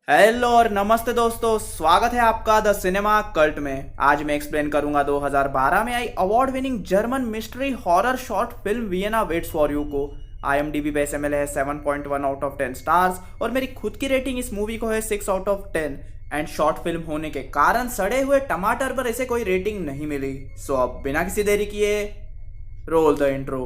Hello और नमस्ते दोस्तों, स्वागत है आपका द सिनेमा कल्ट में। आज मैं एक्सप्लेन करूंगा 2012 में आई award winning German mystery horror short film Vienna waits for you को। IMDb पे इसे मिले है 7.1 आउट ऑफ 10 स्टार्स और मेरी खुद की रेटिंग इस मूवी को है 6 out of 10। And short film होने के कारण सड़े हुए टमाटर पर इसे कोई रेटिंग नहीं मिली। सो अब बिना किसी देरी किए रोल द इंट्रो।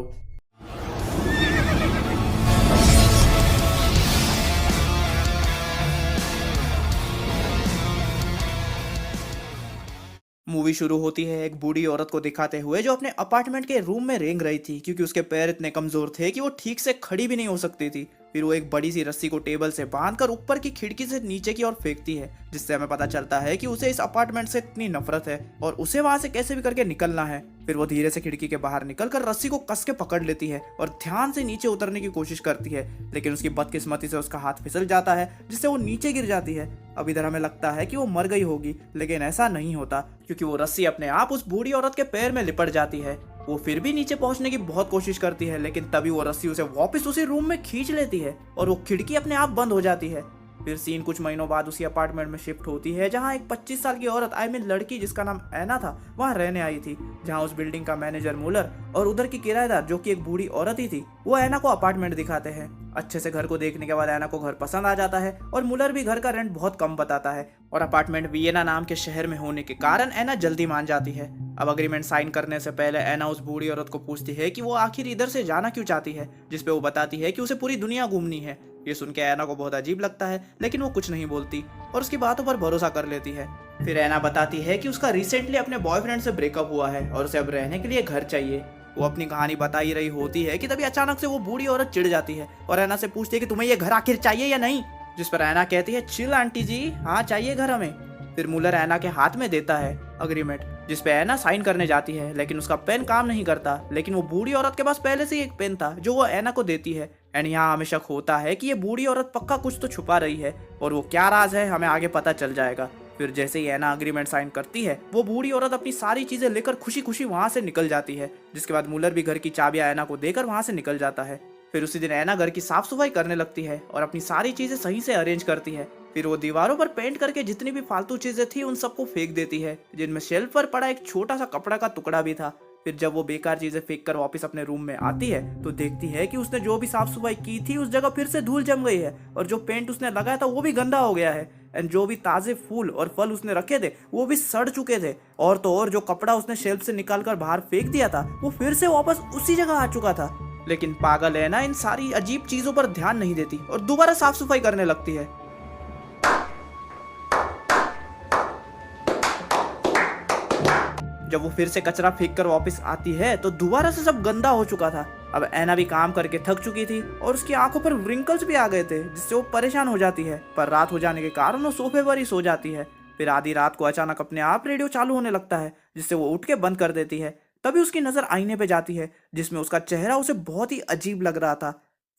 मूवी शुरू होती है एक बूढ़ी औरत को दिखाते हुए जो अपने अपार्टमेंट के रूम में रेंग रही थी क्योंकि उसके पैर इतने कमजोर थे कि वो ठीक से खड़ी भी नहीं हो सकती थी। फिर वो एक बड़ी सी रस्सी को टेबल से बांधकर ऊपर की खिड़की से नीचे की ओर फेंकती है, जिससे हमें पता चलता है कि उसे इस अपार्टमेंट से इतनी नफरत है और उसे वहां से कैसे भी करके निकलना है। फिर वो धीरे से खिड़की के बाहर निकलकर रस्सी को कस के पकड़ लेती है और ध्यान से नीचे उतरने की कोशिश करती है, लेकिन उसकी बदकिस्मती से उसका हाथ फिसल जाता है जिससे वो नीचे गिर जाती है। अब इधर हमें लगता है कि वो मर गई होगी, लेकिन ऐसा नहीं होता क्योंकि वो रस्सी अपने आप उस बूढ़ी औरत के पैर में लिपट जाती है। वो फिर भी नीचे पहुंचने की बहुत कोशिश करती है, लेकिन तभी वो रस्सी उसे वापस उसी रूम में खींच लेती है और वो खिड़की अपने आप बंद हो जाती है। फिर सीन कुछ महीनों बाद उसी अपार्टमेंट में शिफ्ट होती है जहां एक 25 साल की औरत लड़की जिसका नाम ऐना था वहां रहने आई थी, जहां उस बिल्डिंग का मैनेजर मुलर और उधर की किराएदार जो कि एक बूढ़ी औरत ही थी वो ऐना को अपार्टमेंट दिखाते हैं। अच्छे से घर को देखने के बाद ऐना को घर पसंद आ जाता है और मुलर भी घर का रेंट बहुत कम बताता है और अपार्टमेंट वियना नाम के शहर में होने के कारण ऐना जल्दी मान जाती है। अब अग्रीमेंट साइन करने से पहले ऐना उस बूढ़ी औरत को पूछती है कि वो आखिर इधर से जाना क्यों चाहती है, जिसपे वो बताती है कि उसे पूरी दुनिया घूमनी है। ये सुन के ऐना को बहुत अजीब लगता है, लेकिन वो कुछ नहीं बोलती और उसकी बातों पर भरोसा कर लेती है। फिर ऐना बताती है कि उसका रिसेंटली अपने बॉयफ्रेंड से ब्रेकअप हुआ है और उसे अब रहने के लिए घर चाहिए। वो अपनी कहानी बता ही रही होती है कि तभी अचानक से वो बूढ़ी औरत चिढ़ जाती है और ऐना से पूछती है कि तुम्हें ये घर आखिर चाहिए या नहीं, जिस पर ऐना कहती है चिल आंटी जी, हाँ चाहिए घर हमें। फिर मुलर ऐना के हाथ में देता है अग्रीमेंट, जिसपे ऐना साइन करने जाती है, लेकिन उसका पेन काम नहीं करता। लेकिन वो बूढ़ी औरत के पास पहले से ही एक पेन था जो वो ऐना को देती है। एंड यहाँ हमें शक होता है कि ये बूढ़ी औरत पक्का कुछ तो छुपा रही है और वो क्या राज है हमें आगे पता चल जाएगा। फिर जैसे ही ऐना अग्रीमेंट साइन करती है वो बूढ़ी औरत अपनी सारी चीजें लेकर खुशी खुशी वहां से निकल जाती है, जिसके बाद मुलर भी घर की चाबियां ऐना को देकर वहां से निकल जाता है। फिर उसी दिन ऐना घर की साफ सफाई करने लगती है और अपनी सारी चीजें सही से अरेंज करती है। फिर वो दीवारों पर पेंट करके जितनी भी फालतू चीजें थी उन सबको फेंक देती है, जिनमें शेल्फ पर पड़ा एक छोटा सा कपड़ा का टुकड़ा भी था। फिर जब वो बेकार चीजें फेंक कर वापस अपने रूम में आती है तो देखती है कि उसने जो भी साफ सफाई की थी उस जगह फिर से धूल जम गई है और जो पेंट उसने लगाया था वो भी गंदा हो गया है। एंड जो भी ताजे फूल और फल उसने रखे थे वो भी सड़ चुके थे, और तो और जो कपड़ा उसने शेल्फ से निकाल कर बाहर फेंक दिया था वो फिर से वापस उसी जगह आ चुका था। लेकिन पागल है ना, इन सारी अजीब चीजों पर ध्यान नहीं देती और दोबारा साफ सफाई करने लगती है। जब वो फिर से कचरा फेंक कर वापस आती है तो दोबारा से सब गंदा हो चुका था। अब ऐना भी काम करके थक चुकी थी और उसकी आंखों पर रिंकल्स भी आ गए थे, जिससे वो परेशान हो जाती है। पर रात हो जाने के कारण वो सोफे पर ही सो जाती है। फिर आधी रात को अचानक अपने आप रेडियो चालू होने लगता है, जिससे वो उठ के बंद कर देती है। तभी उसकी नजर आईने पे जाती है जिसमें उसका चेहरा उसे बहुत ही अजीब लग रहा था।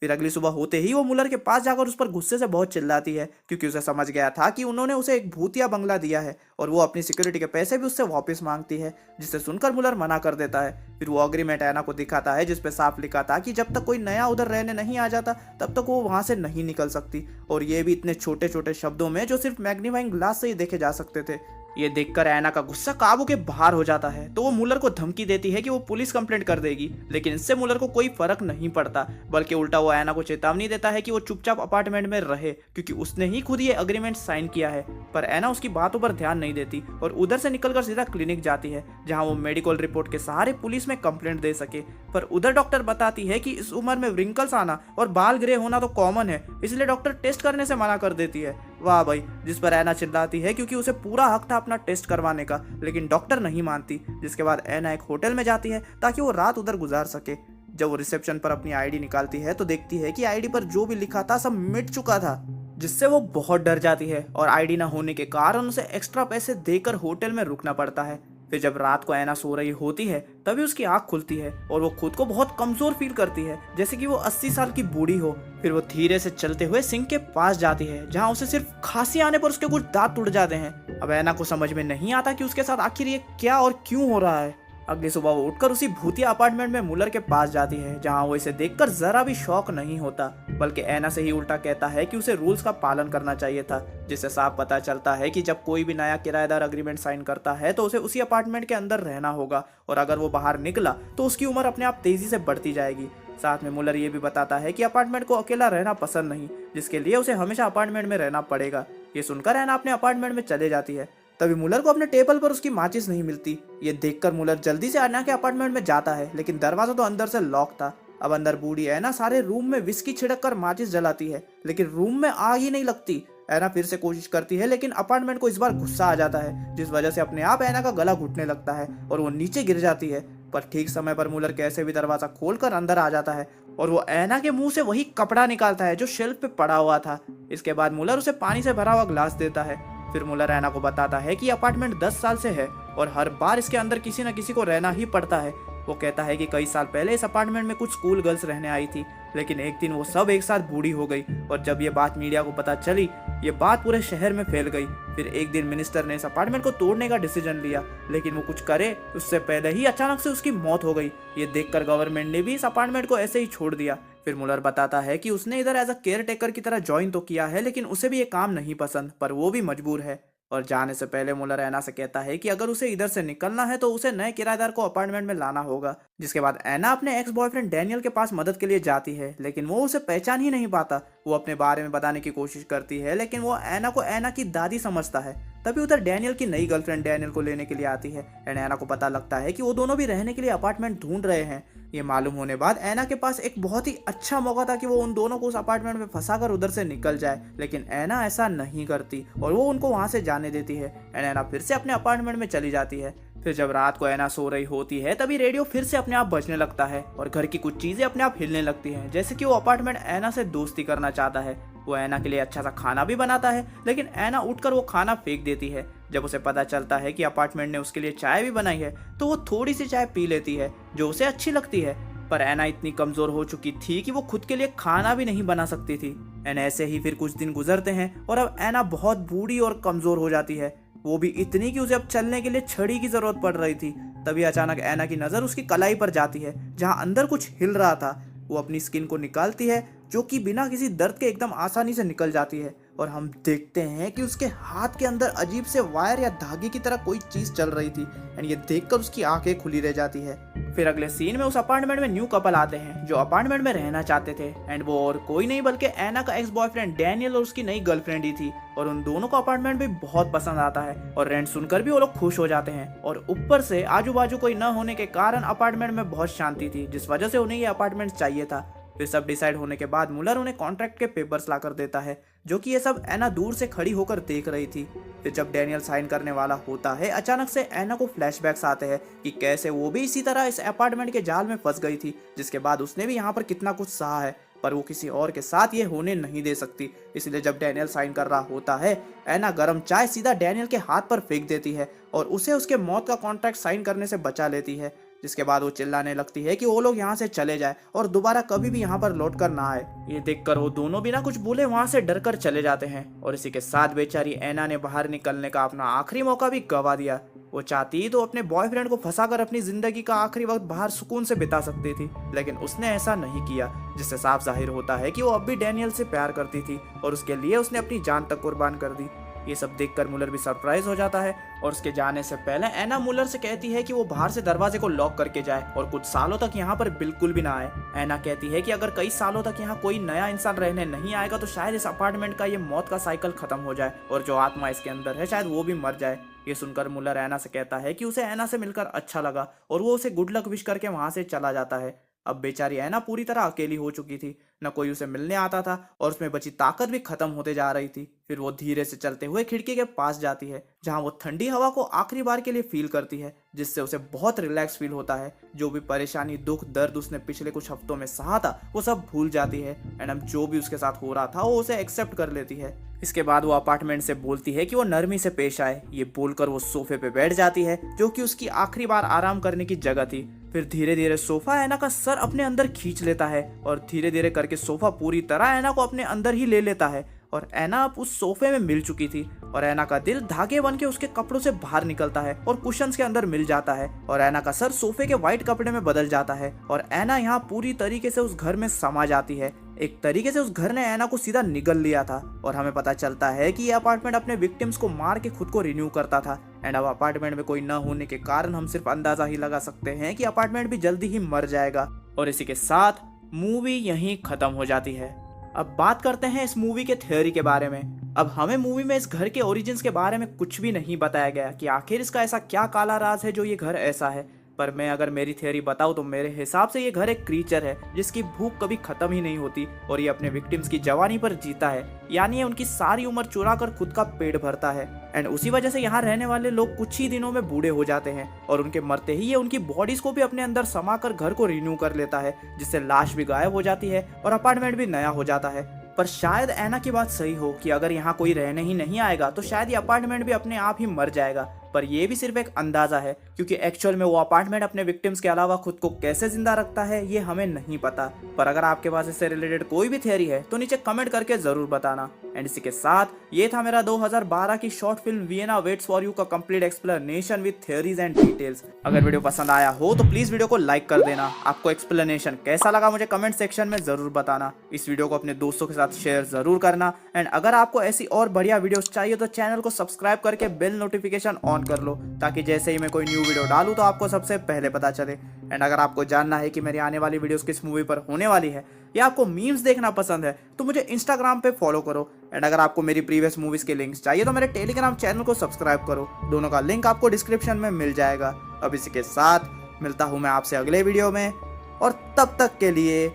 फिर अगली सुबह होते ही वो मुलर के पास जाकर उस पर गुस्से से बहुत चिल्लाती है क्योंकि उसे समझ गया था कि उन्होंने उसे एक भूतिया बंगला दिया है और वो अपनी सिक्योरिटी के पैसे भी उससे वापस मांगती है, जिसे सुनकर मुलर मना कर देता है। फिर वो अग्रीमेंट ऐना को दिखाता है जिसपे साफ लिखा था कि जब तक कोई नया उधर रहने नहीं आ जाता तब तक वो वहां से नहीं निकल सकती, और ये भी इतने छोटे छोटे शब्दों में जो सिर्फ मैग्नीफाइंग ग्लास से ही देखे जा सकते थे। ये देखकर ऐना का गुस्सा काबू के बाहर हो जाता है तो वो मुलर को धमकी देती है कि वो पुलिस कंप्लेंट कर देगी, लेकिन इससे मुलर को कोई फर्क नहीं पड़ता, बल्कि उल्टा वो ऐना को चेतावनी देता है कि वो चुपचाप अपार्टमेंट में रहे क्योंकि उसने ही खुद ये अग्रीमेंट साइन किया है। पर ऐना उसकी बातों पर ध्यान नहीं देती और उधर से निकलकर सीधा क्लिनिक जाती है जहां वो मेडिकल रिपोर्ट के सहारे पुलिस में कंप्लेंट दे सके। पर उधर डॉक्टर बताती है कि इस उम्र में रिंकल्स आना और बाल ग्रे होना तो कॉमन है, इसलिए डॉक्टर टेस्ट करने से मना कर देती है। वाह भाई, जिस पर ऐना चिल्लाती है क्योंकि उसे पूरा हक था अपना टेस्ट करवाने का, लेकिन डॉक्टर नहीं मानती। जिसके बाद ऐना एक होटल में जाती है ताकि वो रात उधर गुजार सके। जब वो रिसेप्शन पर अपनी आईडी निकालती है तो देखती है कि आईडी पर जो भी लिखा था सब मिट चुका था, जिससे वो बहुत डर जाती है और आईडी ना होने के कारण उसे एक्स्ट्रा पैसे देकर होटल में रुकना पड़ता है। फिर जब रात को ऐना सो रही होती है तभी उसकी आंख खुलती है और वो खुद को बहुत कमजोर फील करती है, जैसे कि वो 80 साल की बूढ़ी हो। फिर वो धीरे से चलते हुए सिंक के पास जाती है जहां उसे सिर्फ खांसी आने पर उसके कुछ दांत टूट जाते हैं। अब ऐना को समझ में नहीं आता कि उसके साथ आखिर ये क्या और क्यों हो रहा है। अगली सुबह वो उठकर उसी भूतिया अपार्टमेंट में मुलर के पास जाती है, जहां वो इसे देखकर जरा भी शौक नहीं होता, बल्कि ऐना से ही उल्टा कहता है कि उसे रूल्स का पालन करना चाहिए था, जिससे साफ पता चलता है कि जब कोई भी नया किराएदार अग्रीमेंट साइन करता है तो उसे उसी अपार्टमेंट के अंदर रहना होगा, और अगर वो बाहर निकला तो उसकी उम्र अपने आप तेजी से बढ़ती जाएगी। साथ में मुलर ये भी बताता है कि अपार्टमेंट को अकेला रहना पसंद नहीं, जिसके लिए उसे हमेशा अपार्टमेंट में रहना पड़ेगा। ये सुनकर ऐना अपने अपार्टमेंट में चले जाती है। तभी मुलर को अपने टेबल पर उसकी माचिस नहीं मिलती। ये देखकर मुलर जल्दी से ऐना के अपार्टमेंट में जाता है, लेकिन दरवाजा तो अंदर से लॉक था। अब अंदर बूढ़ी ऐना सारे रूम में विस्की छिड़क कर माचिस जलाती है, लेकिन रूम में आग ही नहीं लगती। ऐना फिर से कोशिश करती है, लेकिन अपार्टमेंट को इस बार गुस्सा आ जाता है, जिस वजह से अपने आप ऐना का गला घुटने लगता है और वो नीचे गिर जाती है। पर ठीक समय पर मुलर कैसे भी दरवाजा खोलकर अंदर आ जाता है और वो ऐना के मुंह से वही कपड़ा निकालता है जो शेल्फ पे पड़ा हुआ था। इसके बाद मुलर उसे पानी से भरा हुआ ग्लास देता है। फिर मुलर ऐना को बताता है कि अपार्टमेंट 10 साल से है और हर बार इसके अंदर किसी न किसी को रहना ही पड़ता है। वो कहता है कि कई साल पहले इस अपार्टमेंट में कुछ स्कूल गर्ल्स रहने आई थी, लेकिन एक दिन वो सब एक साथ बूढ़ी हो गई, और जब ये बात मीडिया को पता चली, ये बात पूरे शहर में फैल गई। फिर एक दिन मिनिस्टर ने इस अपार्टमेंट को तोड़ने का डिसीजन लिया, लेकिन वो कुछ करे उससे पहले ही अचानक से उसकी मौत हो गई। ये देखकर गवर्नमेंट ने भी इस अपार्टमेंट को ऐसे ही छोड़ दिया। फिर मुलर बताता है कि उसने इधर एज अ केयर टेकर की तरह ज्वाइन तो किया है, लेकिन उसे भी ये काम नहीं पसंद, पर वो भी मजबूर है। और जाने से पहले मुलर ऐना से कहता है कि अगर उसे इधर से निकलना है तो उसे नए किराएदार को अपार्टमेंट में लाना होगा। जिसके बाद ऐना अपने एक्स बॉयफ्रेंड डैनियल के पास मदद के लिए जाती है, लेकिन वो उसे पहचान ही नहीं पाता। वो अपने बारे में बताने की कोशिश करती है, लेकिन वो ऐना को ऐना की दादी समझता है। तभी उधर डैनियल की नई गर्लफ्रेंड डैनियल को लेने के लिए आती है, एंड ऐना को पता लगता है कि वो दोनों भी रहने के लिए अपार्टमेंट ढूंढ रहे हैं। ये मालूम होने बाद ऐना के पास एक बहुत ही अच्छा मौका था कि वो उन दोनों को उस अपार्टमेंट में फंसाकर उधर से निकल जाए, लेकिन ऐना ऐसा नहीं करती और वो उनको वहां से जाने देती है। एंड ऐना फिर से अपने अपार्टमेंट में चली जाती है। फिर जब रात को ऐना सो रही होती है, तभी रेडियो फिर से अपने आप बजने लगता है और घर की कुछ चीजें अपने आप हिलने लगती हैं, जैसे कि वो अपार्टमेंट ऐना से दोस्ती करना चाहता है। वो ऐना के लिए अच्छा सा खाना भी बनाता है, लेकिन ऐना उठकर वो खाना फेंक देती है। जब उसे पता चलता है कि अपार्टमेंट ने उसके लिए चाय भी बनाई है, तो वो थोड़ी सी चाय पी लेती है जो उसे अच्छी लगती है। पर ऐना इतनी कमजोर हो चुकी थी कि वो खुद के लिए खाना भी नहीं बना सकती थी। एंड ऐसे ही फिर कुछ दिन गुजरते हैं और अब ऐना बहुत बूढ़ी और कमजोर हो जाती है, वो भी इतनी कि उसे अब चलने के लिए छड़ी की जरूरत पड़ रही थी। तभी अचानक ऐना की नजर उसकी कलाई पर जाती है, जहां अंदर कुछ हिल रहा था। वो अपनी स्किन को निकालती है, जो कि बिना किसी दर्द के एकदम आसानी से निकल जाती है, और हम देखते हैं कि उसके हाथ के अंदर अजीब से वायर या धागे की तरह कोई चीज चल रही थी। एंड ये देखकर उसकी आंखें खुली रह जाती है। फिर अगले सीन में उस अपार्टमेंट में न्यू कपल आते हैं जो अपार्टमेंट में रहना चाहते थे, एंड वो और कोई नहीं बल्कि ऐना का एक्स बॉयफ्रेंड डैनियल और उसकी नई गर्लफ्रेंड ही थी। और उन दोनों को अपार्टमेंट भी बहुत पसंद आता है और रेंट सुनकर भी वो लोग खुश हो जाते हैं। और ऊपर से आजू बाजू कोई न होने के कारण अपार्टमेंट में बहुत शांति थी, जिस वजह से उन्हें ये अपार्टमेंट चाहिए था। फिर सब डिसाइड होने के बाद मुलर उन्हें कॉन्ट्रैक्ट के पेपर्स लाकर देता है, जो कि ये सब ऐना दूर से खड़ी होकर देख रही थी। फिर जब डैनियल साइन करने वाला होता है, अचानक से ऐना को फ्लैशबैक्स आते हैं कि कैसे वो भी इसी तरह इस अपार्टमेंट के जाल में फंस गई थी, जिसके बाद उसने भी यहाँ पर कितना कुछ सहा है, पर वो किसी और के साथ ये होने नहीं दे सकती। इसलिए जब डैनियल साइन कर रहा होता है, ऐना गर्म चाय सीधा डैनियल के हाथ पर फेंक देती है और उसे उसके मौत का कॉन्ट्रैक्ट साइन करने से बचा लेती है। जिसके बाद वो चिल्लाने लगती है कि वो लोग यहाँ से चले जाए और दोबारा कभी भी यहाँ पर लौट कर ना आए। ये देखकर वो दोनों बिना कुछ बोले वहाँ से डरकर चले जाते हैं और इसी के साथ बेचारी ऐना ने बाहर निकलने का अपना आखिरी मौका भी गवा दिया। वो चाहती तो अपने बॉयफ्रेंड को फंसाकर अपनी जिंदगी का आखिरी वक्त बाहर सुकून से बिता सकती थी, लेकिन उसने ऐसा नहीं किया, जिससे साफ जाहिर होता है कि वो अब भी डैनियल से प्यार करती थी और उसके लिए उसने अपनी जान तक कुर्बान कर दी। ये सब देखकर मुलर भी सरप्राइज हो जाता है और उसके जाने से पहले ऐना मुलर से कहती है कि वो बाहर से दरवाजे को लॉक करके जाए और कुछ सालों तक यहाँ पर बिल्कुल भी ना आए। ऐना कहती है कि अगर कई सालों तक यहाँ कोई नया इंसान रहने नहीं आएगा तो शायद इस अपार्टमेंट का ये मौत का साइकिल खत्म हो जाए और जो आत्मा इसके अंदर है शायद वो भी मर जाए। ये सुनकर मुलर ऐना से कहता है कि उसे ऐना से मिलकर अच्छा लगा और वो उसे गुड लक विश करके वहां से चला जाता है। अब बेचारी ऐना पूरी तरह अकेली हो चुकी थी, न कोई उसे मिलने आता था और उसमें बची ताकत भी खत्म होते जा रही थी। फिर वो धीरे से चलते हुए खिड़की के पास जाती है, जहां वो ठंडी हवा को आखिरी बार के लिए फील करती है, जिससे उसे बहुत रिलैक्स फील होता है। जो भी परेशानी, दुख, दर्द उसने पिछले कुछ हफ्तों में सहा था वो सब भूल जाती है एंड अब जो भी उसके साथ हो रहा था वो उसे एक्सेप्ट कर लेती है। इसके बाद वो अपार्टमेंट से बोलती है कि वो नरमी से पेश आए। ये बोलकर वो सोफे पे बैठ जाती है, जो कि उसकी आखिरी बार आराम करने की जगह थी। फिर धीरे धीरे सोफा ऐना का सर अपने अंदर खींच लेता है और धीरे धीरे करके सोफा पूरी तरह ऐना को अपने अंदर ही ले लेता है और एना अब उस सोफे में मिल चुकी थी और एना का दिल धागे बन के उसके कपड़ों से बाहर निकलता है और कुशन्स के अंदर मिल जाता है और एना का सर सोफे के व्हाइट कपड़े में बदल जाता है और एना यहाँ पूरी तरीके से उस घर में समा जाती है। एक तरीके से उस घर ने एना को सीधा निगल लिया था और हमें पता चलता है कि ये अपार्टमेंट अपने विक्टिम्स को मार के खुद को रिन्यू करता था। एंड अब अपार्टमेंट में कोई न होने के कारण हम सिर्फ अंदाजा ही लगा सकते हैं कि अपार्टमेंट भी जल्दी ही मर जाएगा और इसी के साथ मूवी यहीं खत्म हो जाती है। अब बात करते हैं इस मूवी के थ्योरी के बारे में। अब हमें मूवी में इस घर के ओरिजिन्स के बारे में कुछ भी नहीं बताया गया कि आखिर इसका ऐसा क्या काला राज है जो ये घर ऐसा है। पर मैं अगर मेरी थ्योरी बताऊं तो मेरे हिसाब से ये घर एक क्रीचर है जिसकी भूख कभी खत्म ही नहीं होती और ये अपने विक्टिम्स की जवानी पर जीता है, यानी ये उनकी सारी उम्र चुरा कर खुद का पेट भरता है। एंड उसी वजह से यहाँ रहने वाले लोग कुछ ही दिनों में बूढ़े हो जाते हैं और उनके मरते ही ये उनकी बॉडीज को भी अपने अंदर समा कर घर को रिन्यू कर लेता है, जिससे लाश भी गायब हो जाती है और अपार्टमेंट भी नया हो जाता है। पर शायद एना की बात सही हो कि अगर यहाँ कोई रहने ही नहीं आएगा तो शायद ये अपार्टमेंट भी अपने आप ही मर जाएगा। पर ये भी सिर्फ एक अंदाजा है क्योंकि एक्चुअल में वो अपार्टमेंट अपने विक्टिम्स के अलावा खुद को कैसे जिंदा रखता है ये हमें नहीं पता। पर अगर आपके पास इससे रिलेटेड कोई भी थ्योरी है तो नीचे कमेंट करके जरूर बताना। एंड इसी के साथ ये था मेरा 2012 की short film Vienna waits for you का complete explanation with theories and details. अगर वीडियो पसंद आया हो तो प्लीज वीडियो को लाइक कर देना। आपको एक्सप्लेनेशन कैसा लगा मुझे कमेंट सेक्शन में जरूर बताना। इस वीडियो को अपने दोस्तों के साथ शेयर जरूर करना। एंड अगर आपको ऐसी और बढ़िया वीडियोस चाहिए तो चैनल को सब्सक्राइब करके बेल नोटिफिकेशन ऑन कर लो ताकि जैसे ही मैं कोई न्यू वीडियो डालूं तो आपको सबसे पहले पता चले। एंड अगर आपको जानना है कि मेरी आने वाली वीडियोस किस मूवी पर होने वाली है या आपको मीम्स देखना पसंद है तो मुझे इंस्टाग्राम पे फॉलो करो। एंड अगर आपको मेरी प्रीवियस मूवीज के लिंक्स चाहिए तो मेरे टेलीग्राम चैनल को सब्सक्राइब करो। दोनों का लिंक आपको डिस्क्रिप्शन में मिल जाएगा। अब इसी के साथ मिलता हूं मैं आपसे अगले वीडियो में और तब तक के लिए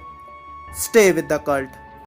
स्टे विद द कल्ट।